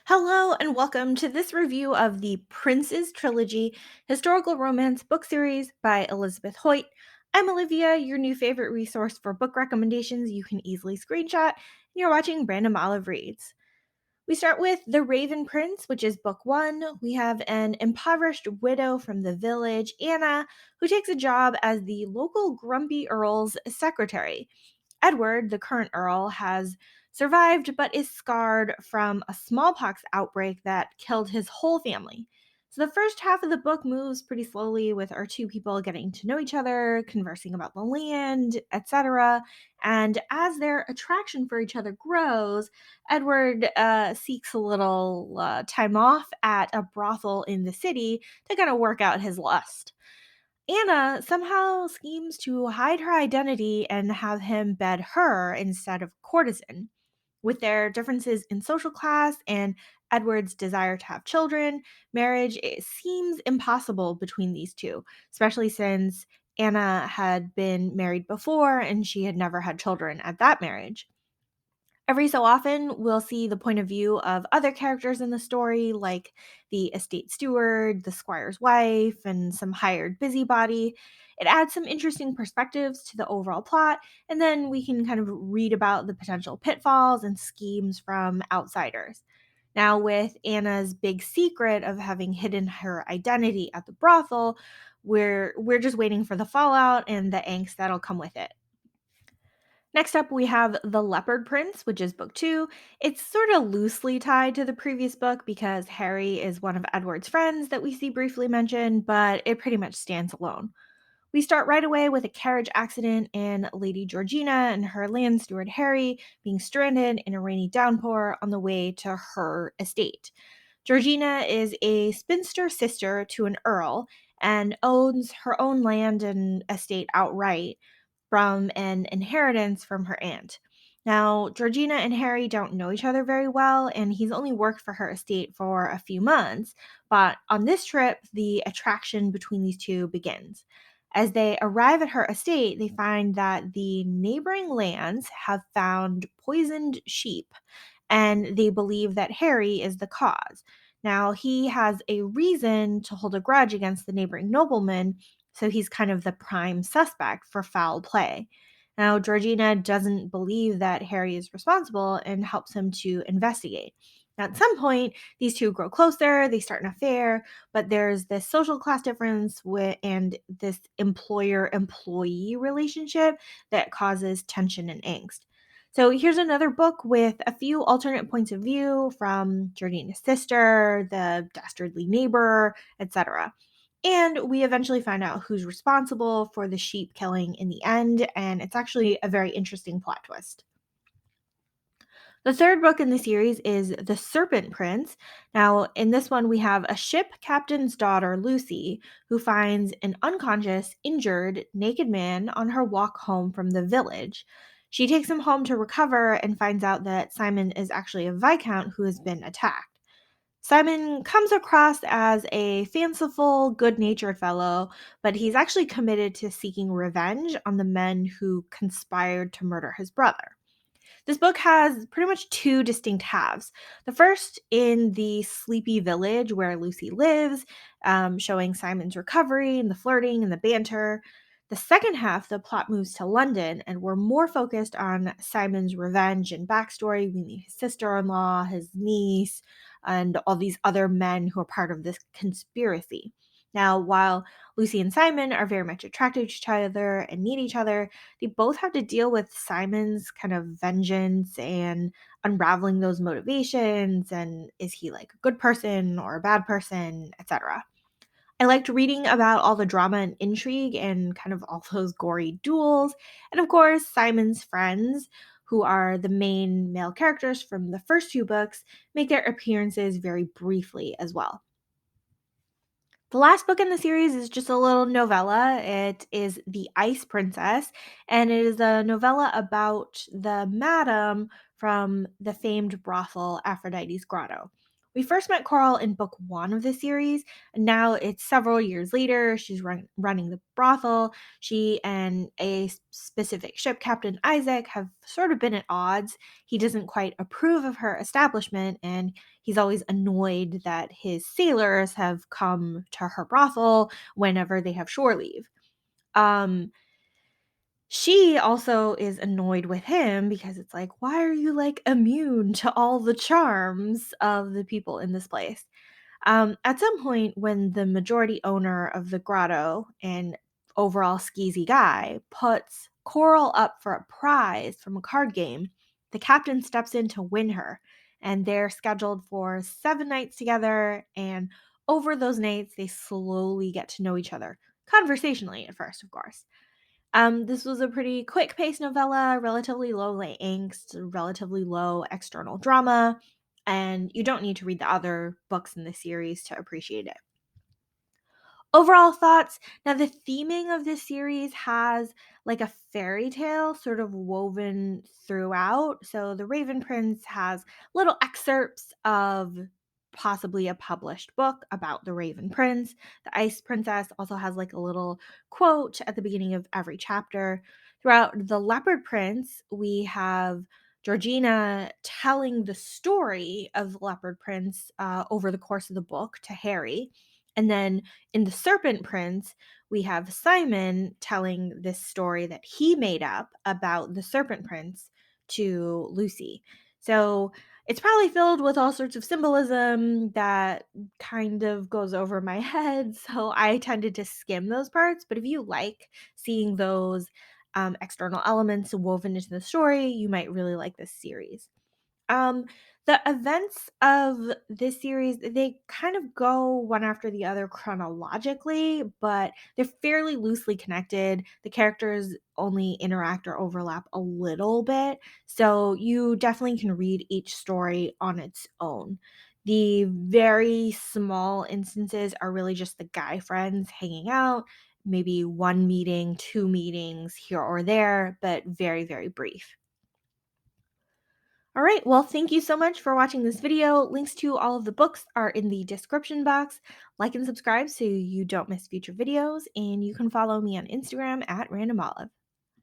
Hello, and welcome to this review of the Prince's Trilogy historical romance book series by Elizabeth Hoyt. I'm Olivia, your new favorite resource for book recommendations you can easily screenshot, and you're watching Random Olive Reads. We start with The Raven Prince, which is book one. We have an impoverished widow from the village, Anna, who takes a job as the local grumpy earl's secretary. Edward, the current Earl, has survived but is scarred from a smallpox outbreak that killed his whole family. So the first half of the book moves pretty slowly with our two people getting to know each other, conversing about the land, etc. And as their attraction for each other grows, Edward seeks a little time off at a brothel in the city to kind of work out his lust. Anna somehow schemes to hide her identity and have him bed her instead of courtesan. With their differences in social class and Edward's desire to have children, marriage it seems impossible between these two, especially since Anna had been married before and she had never had children at that marriage. Every so often, we'll see the point of view of other characters in the story, like the estate steward, the squire's wife, and some hired busybody. It adds some interesting perspectives to the overall plot, and then we can kind of read about the potential pitfalls and schemes from outsiders. Now, with Anna's big secret of having hidden her identity at the brothel, we're just waiting for the fallout and the angst that'll come with it. Next up, we have The Leopard Prince, which is book two. It's sort of loosely tied to the previous book because Harry is one of Edward's friends that we see briefly mentioned, but it pretty much stands alone. We start right away with a carriage accident and Lady Georgina and her land steward Harry being stranded in a rainy downpour on the way to her estate. Georgina is a spinster sister to an earl and owns her own land and estate outright from an inheritance from her aunt. Now, Georgina and Harry don't know each other very well, and he's only worked for her estate for a few months. But on this trip, the attraction between these two begins. As they arrive at her estate, they find that the neighboring lands have found poisoned sheep, and they believe that Harry is the cause. Now, he has a reason to hold a grudge against the neighboring nobleman, so he's kind of the prime suspect for foul play. Now, Georgina doesn't believe that Harry is responsible and helps him to investigate. Now, at some point, these two grow closer, they start an affair, but there's this social class difference and this employer employee relationship that causes tension and angst. So here's another book with a few alternate points of view from Georgina's sister, the dastardly neighbor, etc. And we eventually find out who's responsible for the sheep killing in the end, and it's actually a very interesting plot twist. The third book in the series is The Serpent Prince. Now, in this one, we have a ship captain's daughter, Lucy, who finds an unconscious, injured, naked man on her walk home from the village. She takes him home to recover and finds out that Simon is actually a viscount who has been attacked. Simon comes across as a fanciful, good natured fellow, but he's actually committed to seeking revenge on the men who conspired to murder his brother. This book has pretty much two distinct halves. The first in the sleepy village where Lucy lives, showing Simon's recovery and the flirting and the banter. The second half, the plot moves to London, and we're more focused on Simon's revenge and backstory. We meet his sister in law, his niece, and all these other men who are part of this conspiracy. Now, while Lucy and Simon are very much attracted to each other and need each other, they both have to deal with Simon's kind of vengeance and unraveling those motivations and is he like a good person or a bad person, etc. I liked reading about all the drama and intrigue and kind of all those gory duels. And of course, Simon's friends, who are the main male characters from the first two books, make their appearances very briefly as well. The last book in the series is just a little novella. It is The Ice Princess, and it is a novella about the madam from the famed brothel Aphrodite's Grotto. We first met Coral in book one of the series, and now it's several years later. She's running the brothel. She and a specific ship captain, Isaac, have sort of been at odds. He doesn't quite approve of her establishment, and he's always annoyed that his sailors have come to her brothel whenever they have shore leave. Um, she also is annoyed with him because it's like, why are you like immune to all the charms of the people in this place? At some point, when the majority owner of the grotto and overall skeezy guy puts Coral up for a prize from a card game, the captain steps in to win her. And they're scheduled for 7 nights together. And over those nights, they slowly get to know each other, conversationally at first, of course. This was a pretty quick paced novella, relatively low angst, relatively low external drama, and you don't need to read the other books in the series to appreciate it. Overall thoughts. Now, the theming of this series has like a fairy tale sort of woven throughout. So, The Raven Prince has little excerpts of possibly a published book about the Raven Prince. The Ice Princess also has like a little quote at the beginning of every chapter. Throughout The Leopard Prince, we have Georgina telling the story of the Leopard Prince over the course of the book to Harry. And then in The Serpent Prince, we have Simon telling this story that he made up about the Serpent Prince to Lucy. So it's probably filled with all sorts of symbolism that kind of goes over my head. So I tended to skim those parts. But if you like seeing those external elements woven into the story, you might really like this series. Um, the events of this series, they kind of go one after the other chronologically, but they're fairly loosely connected. The characters only interact or overlap a little bit, so you definitely can read each story on its own. The very small instances are really just the guy friends hanging out, maybe one meeting, two meetings here or there, but very, very brief. All right, well, thank you so much for watching this video. Links to all of the books are in the description box. Like and subscribe so you don't miss future videos, and you can follow me on Instagram at randomolive.